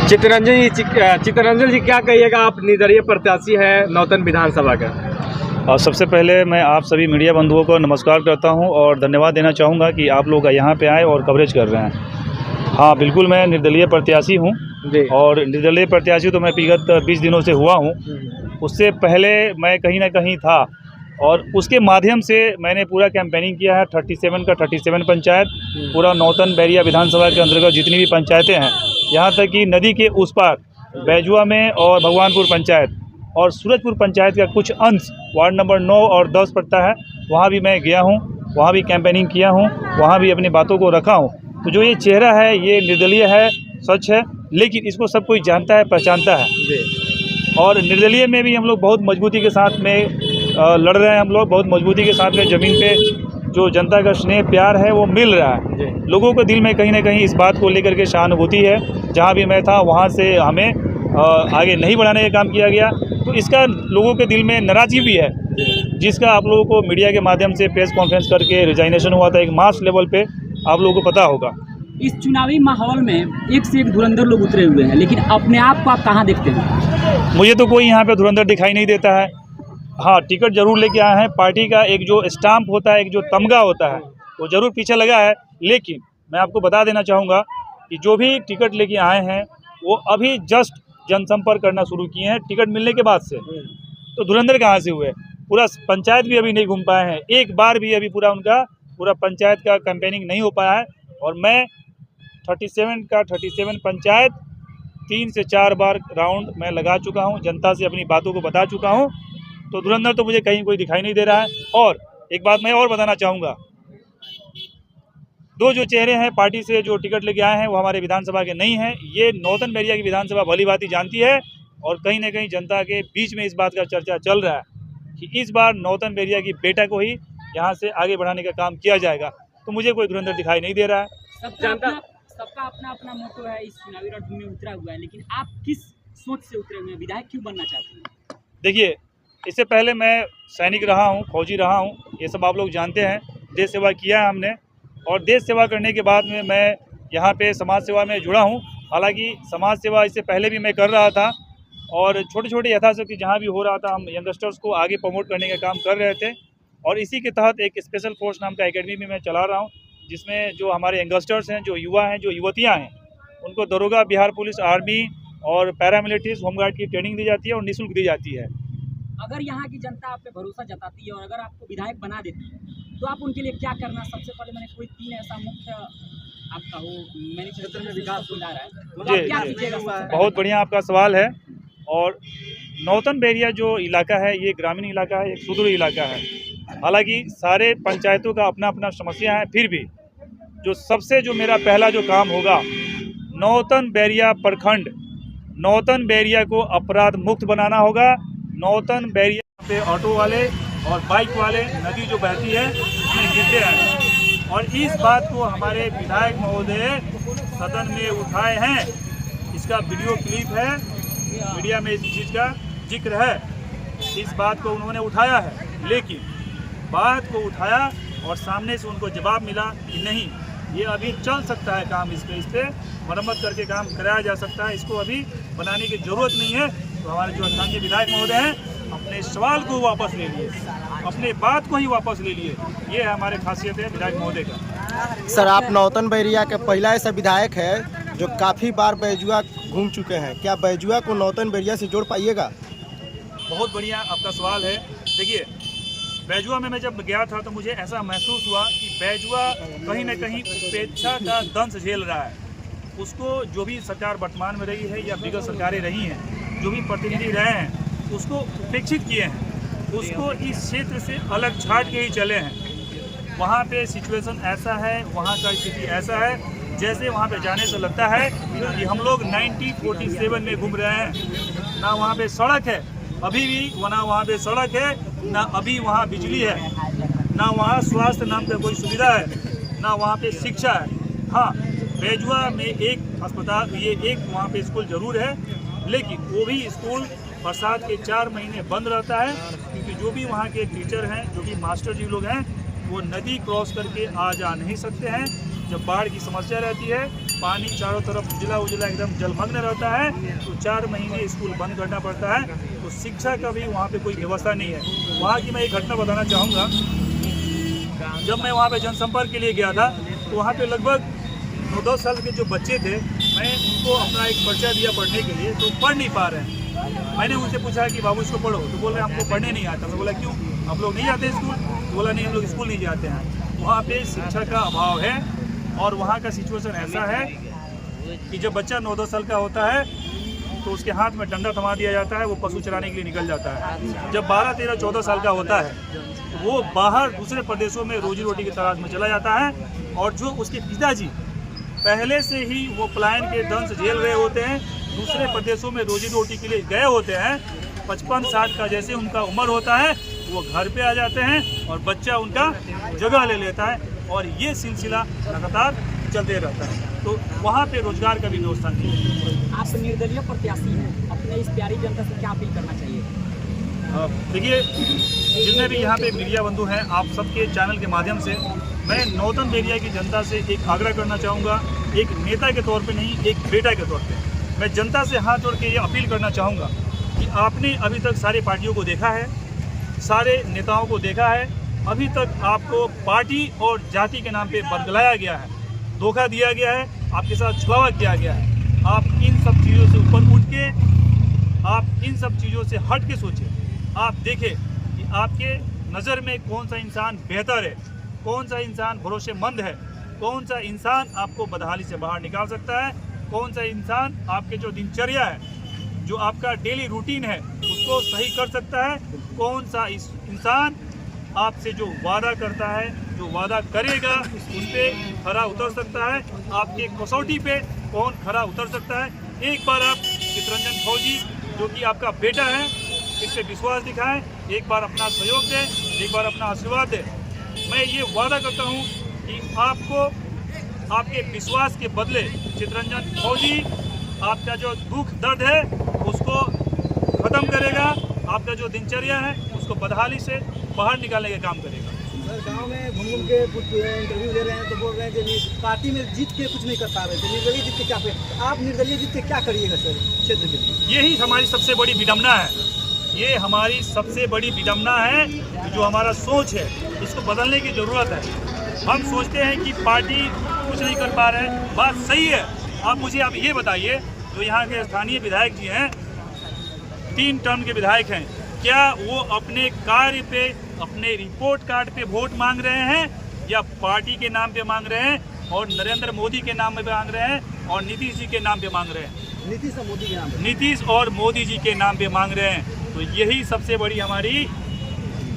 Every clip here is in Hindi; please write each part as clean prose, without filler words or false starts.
चित्तरंजन जी क्या कहिएगा, आप निर्दलीय प्रत्याशी है नौतन विधानसभा का। और सबसे पहले मैं आप सभी मीडिया बंधुओं को नमस्कार करता हूं और धन्यवाद देना चाहूँगा कि आप लोग यहाँ पे आए और कवरेज कर रहे हैं। हाँ बिल्कुल, मैं निर्दलीय प्रत्याशी हूँ और निर्दलीय प्रत्याशी तो मैं विगत 20 दिनों से हुआ हूँ। उससे पहले मैं कहीं ना कहीं था और उसके माध्यम से मैंने पूरा कैंपेनिंग किया है। 37 का 37 पंचायत, पूरा नौतन बैरिया विधानसभा के अंतर्गत जितनी भी पंचायतें हैं, यहाँ तक कि नदी के उस पार बैजुआ में और भगवानपुर पंचायत और सूरजपुर पंचायत का कुछ अंश वार्ड नंबर 9 और 10 पड़ता है, वहाँ भी मैं गया हूँ, वहाँ भी कैंपेनिंग किया हूँ, वहाँ भी अपनी बातों को रखा हूँ। तो जो ये चेहरा है ये निर्दलीय है, सच है, लेकिन इसको सब कोई जानता है, पहचानता है। और निर्दलीय में भी हम लोग बहुत मजबूती के साथ में लड़ रहे हैं। हम लोग बहुत मजबूती के साथ में ज़मीन पे जो जनता का स्नेह प्यार है वो मिल रहा है। लोगों के दिल में कहीं ना कहीं इस बात को लेकर के सहानुभूति है। जहाँ भी मैं था वहाँ से हमें आगे नहीं बढ़ाने का काम किया गया, तो इसका लोगों के दिल में नाराज़गी भी है, जिसका आप लोगों को मीडिया के माध्यम से प्रेस कॉन्फ्रेंस करके रिजाइनेशन हुआ था एक मास लेवल पे, आप लोगों को पता होगा। इस चुनावी माहौल में एक से एक धुरंधर लोग उतरे हुए हैं, लेकिन अपने आप को आप कहाँ देखते हैं? मुझे तो कोई यहाँ पे धुरंधर दिखाई नहीं देता है। हाँ, टिकट जरूर लेके आए हैं, पार्टी का एक जो स्टाम्प होता है, एक जो तमगा होता है, वो जरूर पीछे लगा है। लेकिन मैं आपको बता देना चाहूँगा कि जो भी टिकट लेके आए हैं वो अभी जस्ट जनसंपर्क करना शुरू किए हैं टिकट मिलने के बाद से। तो धुरंधर कहाँ से हुए? पूरा पंचायत भी अभी नहीं घूम पाए हैं, एक बार भी अभी पूरा पंचायत का कैंपेनिंग नहीं हो पाया है। और मैं 37 का 37 पंचायत 3 से 4 बार राउंड मैं लगा चुका हूं, जनता से अपनी बातों को बता चुका हूं। तो धुरंधर तो मुझे कहीं कोई दिखाई नहीं दे रहा है। और एक बात मैं और बताना चाहूँगा, दो जो चेहरे हैं पार्टी से जो टिकट लेके आए हैं वो हमारे विधानसभा के नहीं हैं। ये नौतन बैरिया की विधानसभा भली भांति जानती है और कहीं ना कहीं जनता के बीच में इस बात का चर्चा चल रहा है कि इस बार नौतन बैरिया की बेटा को ही यहाँ से आगे बढ़ाने का काम किया जाएगा। तो मुझे कोई धुरंधर दिखाई नहीं दे रहा है। सबका अपना अपना मोटो है, इस चुनावी रण में उतरा हुआ है, लेकिन आप किस सोच से उतरे हुए हैं? विधायक क्यों बनना चाहते हैं? देखिए, इससे पहले मैं सैनिक रहा हूँ, फौजी रहा हूँ, ये सब आप लोग जानते हैं। देश सेवा किया है हमने और देश सेवा करने के बाद में मैं यहाँ पे समाज सेवा में जुड़ा हूँ। हालांकि समाज सेवा इससे पहले भी मैं कर रहा था और छोटे छोटे यथाशक्ति जहाँ भी हो रहा था हम यंगस्टर्स को आगे प्रमोट करने का काम कर रहे थे। और इसी के तहत एक स्पेशल फोर्स नाम का एकेडमी भी मैं चला रहा हूँ, जिसमें जो हमारे यंगस्टर्स हैं, जो युवा हैं, जो युवतियाँ हैं, उनको दरोगा, बिहार पुलिस, आर्मी और पैरामिलिट्रीज, होमगार्ड की ट्रेनिंग दी जाती है और निःशुल्क दी जाती है। अगर यहाँ की जनता आप पे भरोसा जताती है और अगर आपको विधायक बना देती है तो आप उनके लिए क्या करना? सबसे पहले मैंने कोई 3 ऐसा मुख्य आपका हो मैनिफेस्टो में विकास हो रहा है, जी, क्या कीजिएगा? बहुत बढ़िया आपका सवाल है। और नौतन बैरिया जो इलाका है ये ग्रामीण इलाका है, एक सुदूर इलाका है। हालांकि सारे पंचायतों का अपना अपना समस्या है, फिर भी जो मेरा पहला जो काम होगा, नौतन बैरिया प्रखंड, नौतन बैरिया को अपराध मुक्त बनाना होगा। नौतन बैरिया पे ऑटो वाले और बाइक वाले नदी जो बहती है उसमें गिरते हैं और इस बात को हमारे विधायक महोदय सदन में उठाए हैं। इसका वीडियो क्लिप है, मीडिया में इस चीज़ का जिक्र है। इस बात को उन्होंने उठाया है, लेकिन बात को उठाया और सामने से उनको जवाब मिला कि नहीं, ये अभी चल सकता है काम, इस पे मरम्मत करके काम कराया जा सकता है, इसको अभी बनाने की ज़रूरत नहीं है। तो हमारे जो स्थानीय विधायक महोदय हैं अपने सवाल को वापस ले लिए, अपने बात को ही वापस ले लिए। ये है हमारे खासियत है विधायक महोदय का। सर, आप नौतन बैरिया के पहला ऐसा विधायक है जो काफ़ी बार बैजुआ घूम चुके हैं, क्या बैजुआ को नौतन बैरिया से जोड़ पाइएगा? बहुत बढ़िया आपका सवाल है। देखिए, बैजुआ में मैं जब गया था तो मुझे ऐसा महसूस हुआ कि बैजुआ कहीं न कहीं उपेक्षा का दंश झेल रहा है। उसको जो भी सरकार वर्तमान में रही है या विगत सरकारें रही हैं, जो भी प्रतिनिधि रहे हैं, उसको उपेक्षित किए हैं, उसको इस क्षेत्र से अलग छाट के ही चले हैं। वहाँ पे सिचुएशन ऐसा है, वहाँ का स्थिति ऐसा है जैसे वहाँ पे जाने से लगता है कि हम लोग 1947 में घूम रहे हैं। ना वहाँ पे सड़क है अभी भी, ना वहाँ पे सड़क है, ना अभी वहाँ बिजली है, ना वहाँ स्वास्थ्य नाम का कोई सुविधा है, ना वहाँ पे शिक्षा है। हाँ, बैजुआ में एक अस्पताल, ये एक वहाँ पे स्कूल जरूर है, लेकिन वो भी स्कूल बरसात के 4 महीने बंद रहता है क्योंकि जो भी वहाँ के टीचर हैं, जो भी मास्टर जी लोग हैं, वो नदी क्रॉस करके आ जा नहीं सकते हैं। जब बाढ़ की समस्या रहती है, पानी चारों तरफ उजला उजला एकदम जलमग्न रहता है, तो 4 महीने स्कूल बंद करना पड़ता है। तो शिक्षा का भी वहाँ पे कोई व्यवस्था नहीं है। वहाँ की मैं एक घटना बताना चाहूँगा। जब मैं वहाँ पे जनसंपर्क के लिए गया था तो वहाँ पे लगभग 9-10 साल के जो बच्चे थे, मैं उनको अपना एक पर्चा दिया पढ़ने के लिए, तो पढ़ नहीं पा रहे हैं। मैंने उनसे पूछा कि बाबू इसको पढ़ो, तो बोल रहे हमको पढ़ने नहीं आता। मैं बोला क्यों, हम लोग नहीं जाते स्कूल? तो बोला नहीं, हम लोग स्कूल नहीं जाते हैं। वहाँ पे शिक्षा का अभाव है और वहाँ का सिचुएशन ऐसा है कि जब बच्चा 9-10 साल का होता है तो उसके हाथ में डंडा थमा दिया जाता है, वो पशु चराने के लिए निकल जाता है। जब 12, 13, 14 साल का होता है तो वो बाहर दूसरे प्रदेशों में रोजी रोटी की तलाश में चला जाता है। और जो उसके पिताजी पहले से ही वो पलायन के दंश झेल रहे होते हैं, दूसरे प्रदेशों में रोजी रोटी के लिए गए होते हैं, 55-60 का जैसे उनका उम्र होता है वो घर पे आ जाते हैं और बच्चा उनका जगह ले लेता है, और ये सिलसिला लगातार चलते रहता है। तो वहाँ पे रोजगार का भी व्यवस्था नहीं है। आप निर्दलीय प्रत्याशी हैं, अपने इस प्यारी जनता से क्या अपील करना चाहिए? देखिए, जितने भी यहाँ पे मीडिया बंधु हैं, आप सबके चैनल के माध्यम से मैं नौतन बेरिया की जनता से एक आग्रह करना चाहूँगा, एक नेता के तौर पे नहीं, एक बेटा के तौर पे मैं जनता से हाथ जोड़ के ये अपील करना चाहूँगा कि आपने अभी तक सारे पार्टियों को देखा है, सारे नेताओं को देखा है, अभी तक आपको पार्टी और जाति के नाम पे बरगलाया गया है, धोखा दिया गया है, आपके साथ छुआवा किया गया है। आप इन सब चीज़ों से ऊपर उठ के, आप इन सब चीज़ों से हट के सोचें। आप देखें कि आपके नज़र में कौन सा इंसान बेहतर है, कौन सा इंसान भरोसेमंद है, कौन सा इंसान आपको बदहाली से बाहर निकाल सकता है, कौन सा इंसान आपके जो दिनचर्या है, जो आपका डेली रूटीन है, उसको सही कर सकता है, कौन सा इंसान आपसे जो वादा करता है, जो वादा करेगा उस पे खरा उतर सकता है, आपके कसौटी पे कौन खरा उतर सकता है। एक बार आप चितरंजन फौजी जो कि आपका बेटा है, इस पे विश्वास दिखाएं, एक बार अपना सहयोग दें, एक बार अपना आशीर्वाद दें। मैं ये वादा करता हूँ कि आपको आपके विश्वास के बदले चितरंजन फौजी आपका जो दुख दर्द है उसको ख़त्म करेगा, आपका जो दिनचर्या है उसको बदहाली से बाहर निकालने का काम करेगा। सर, गांव में घूम के कुछ इंटरव्यू ले रहे हैं तो बोल रहे हैं कि पार्टी में जीत के कुछ नहीं कर पा रहे थे, निर्दलीय जीत के क्या, आप निर्दलीय जीत के क्या करिएगा सर क्षेत्र के लिए? यही हमारी सबसे बड़ी विडम्बना है, ये हमारी सबसे बड़ी विडम्बना है। जो हमारा सोच है इसको बदलने की ज़रूरत है। हम सोचते हैं कि पार्टी कुछ नहीं कर पा रहे हैं, बात सही है। आप मुझे आप ये बताइए, जो यहाँ के स्थानीय विधायक जी हैं, 3 टर्म के विधायक हैं, क्या वो अपने कार्य पे, अपने रिपोर्ट कार्ड पे वोट मांग रहे हैं या पार्टी के नाम पे मांग रहे हैं और नरेंद्र मोदी के नाम पे मांग रहे हैं और नीतीश जी के नाम पे मांग रहे हैं? नीतीश और मोदी के नाम पे। नीतीश और मोदी जी के नाम पे मांग रहे हैं। तो यही सबसे बड़ी हमारी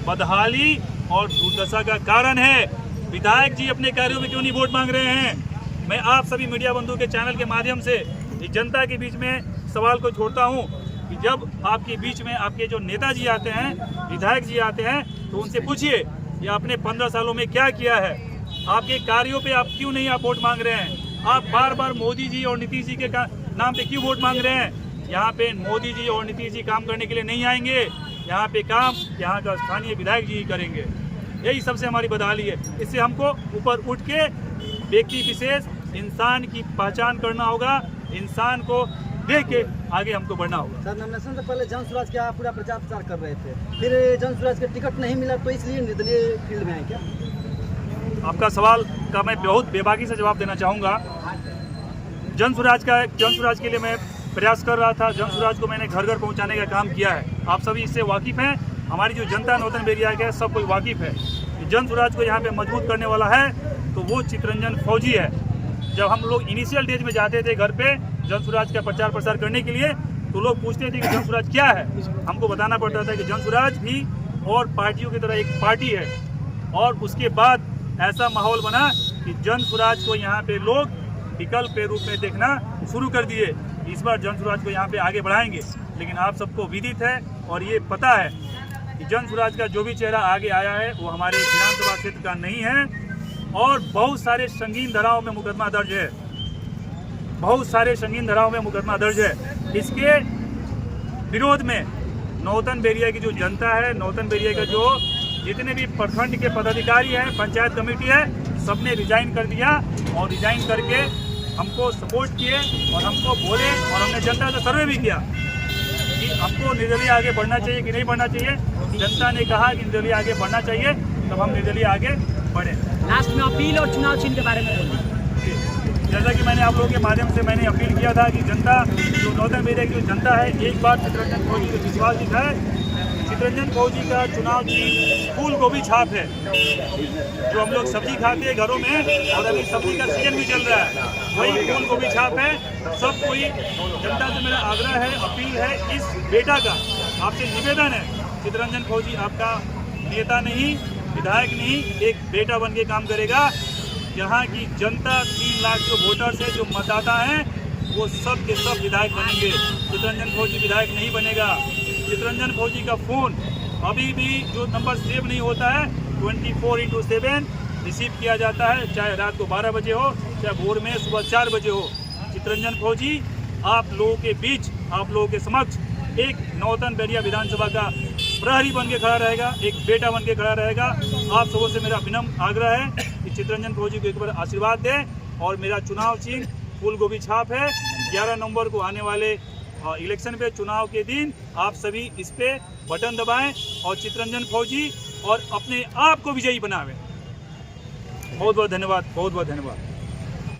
बदहाली और दुर्दशा का कारण है। विधायक जी अपने कार्यों में क्यों नहीं वोट मांग रहे हैं? मैं आप सभी मीडिया बंधु के चैनल के माध्यम से इस जनता के बीच में सवाल को छोड़ता हूं कि जब आपके बीच में आपके जो नेताजी आते हैं, विधायक जी आते हैं, तो उनसे पूछिए कि आपने 15 सालों में क्या किया है, आपके कार्यों पे आप क्यों नहीं वोट मांग रहे हैं? आप बार बार मोदी जी और नीतीश जी के नाम पे क्यों वोट मांग रहे हैं? यहाँ पे मोदी जी और नीतीश जी काम करने के लिए नहीं आएंगे, यहाँ पे काम यहाँ का स्थानीय विधायक जी ही करेंगे। यही सबसे हमारी बदहाली है। इससे हमको ऊपर उठ के व्यक्ति विशेष इंसान की पहचान करना होगा, इंसान को देख के आगे हमको बढ़ना होगा। सर, नॉमिनेशन से पहले जन स्वराज का पूरा प्रचार प्रसार कर रहे थे, फिर जन स्वराज का टिकट नहीं मिला तो इसलिए निर्दलीय फील्ड में आए क्या? आपका सवाल का मैं बहुत बेबाकी से जवाब देना चाहूँगा। जन स्वराज के लिए मैं प्रयास कर रहा था, जन स्वराज को मैंने घर घर पहुंचाने का काम किया है। आप सभी इससे वाकिफ़ हैं, हमारी जो जनता नौतन बेरिया के सब कोई वाकिफ़ है। जन स्वराज को यहाँ पे मजबूत करने वाला है तो वो चितरंजन फौजी है। जब हम लोग इनिशियल डेज में जाते थे घर पे जन स्वराज का प्रचार प्रसार करने के लिए, तो लोग पूछते थे कि जन स्वराज क्या है। हमको बताना पड़ता था कि जन स्वराज भी और पार्टियों की तरह एक पार्टी है। और उसके बाद ऐसा माहौल बना कि जन स्वराज को यहाँ पे लोग विकल्प के रूप में देखना शुरू कर दिए। इस बार जन स्वराज को यहाँ पे आगे बढ़ाएंगे, लेकिन आप सबको विदित है और ये पता है कि जन स्वराज का जो भी चेहरा आगे आया है वो हमारे विधानसभा क्षेत्र का नहीं है। और बहुत सारे संगीन धाराओं में मुकदमा दर्ज है, बहुत सारे संगीन धाराओं में मुकदमा दर्ज है। इसके विरोध में नौतन बेरिया की जो जनता है, नौतन बेरिया का जो जितने भी प्रखंड के पदाधिकारी हैं, पंचायत कमेटी है, सबने रिजाइन कर दिया और रिजाइन करके हमको सपोर्ट किए और हमको बोले, और हमने जनता से सर्वे भी किया कि हमको निर्दलीय आगे बढ़ना चाहिए कि नहीं बढ़ना चाहिए। जनता ने कहा कि निर्दलीय आगे बढ़ना चाहिए, तब हम निर्दलीय आगे बढ़े। लास्ट में अपील और चुनाव चिन्ह के बारे में बोलिए। जैसा कि मैंने आप लोगों के माध्यम से मैंने अपील किया था कि जनता, जो नौतन बेरिया की जो जनता है, एक बार चितरंजन फौजी को विश्वास दिखाए। चितरंजन फौजी का चुनाव चिन्ह फूल गोभी छाप है, जो हम लोग सब्जी खाते हैं घरों में, और अभी सब्जी का सीजन भी चल रहा है, वही फूल गोभी छाप है। सब कोई जनता से मेरा आग्रह है, अपील है, इस बेटा का आपसे निवेदन है, चितरंजन फौजी आपका नेता नहीं, विधायक नहीं, एक बेटा बन के काम करेगा। यहाँ की जनता 3 लाख जो वोटर्स है, जो मतदाता हैं, वो सब के सब विधायक बनेंगे। चितरंजन फौजी विधायक नहीं बनेगा। चितरंजन फौजी का फ़ोन अभी भी जो नंबर सेव नहीं होता है, 24/7 रिसीव किया जाता है, चाहे रात को 12 बजे हो, चाहे भोर में सुबह 4 बजे हो। चितरंजन फौजी आप लोगों के बीच, आप लोगों के समक्ष एक नौतन बेरिया विधानसभा का प्रहरी बन के खड़ा रहेगा, एक बेटा बन के खड़ा रहेगा। आप सबों से मेरा विनम्र आग्रह है कि चितरंजन फौजी को एक बार आशीर्वाद दें। और मेरा चुनाव चिन्ह फूल गोभी छाप है। 11 नवंबर को आने वाले इलेक्शन पे, चुनाव के दिन, आप सभी इस पे बटन दबाएं और चितरंजन फौजी और अपने आप को विजयी बनावें। बहुत बहुत धन्यवाद, बहुत बहुत धन्यवाद।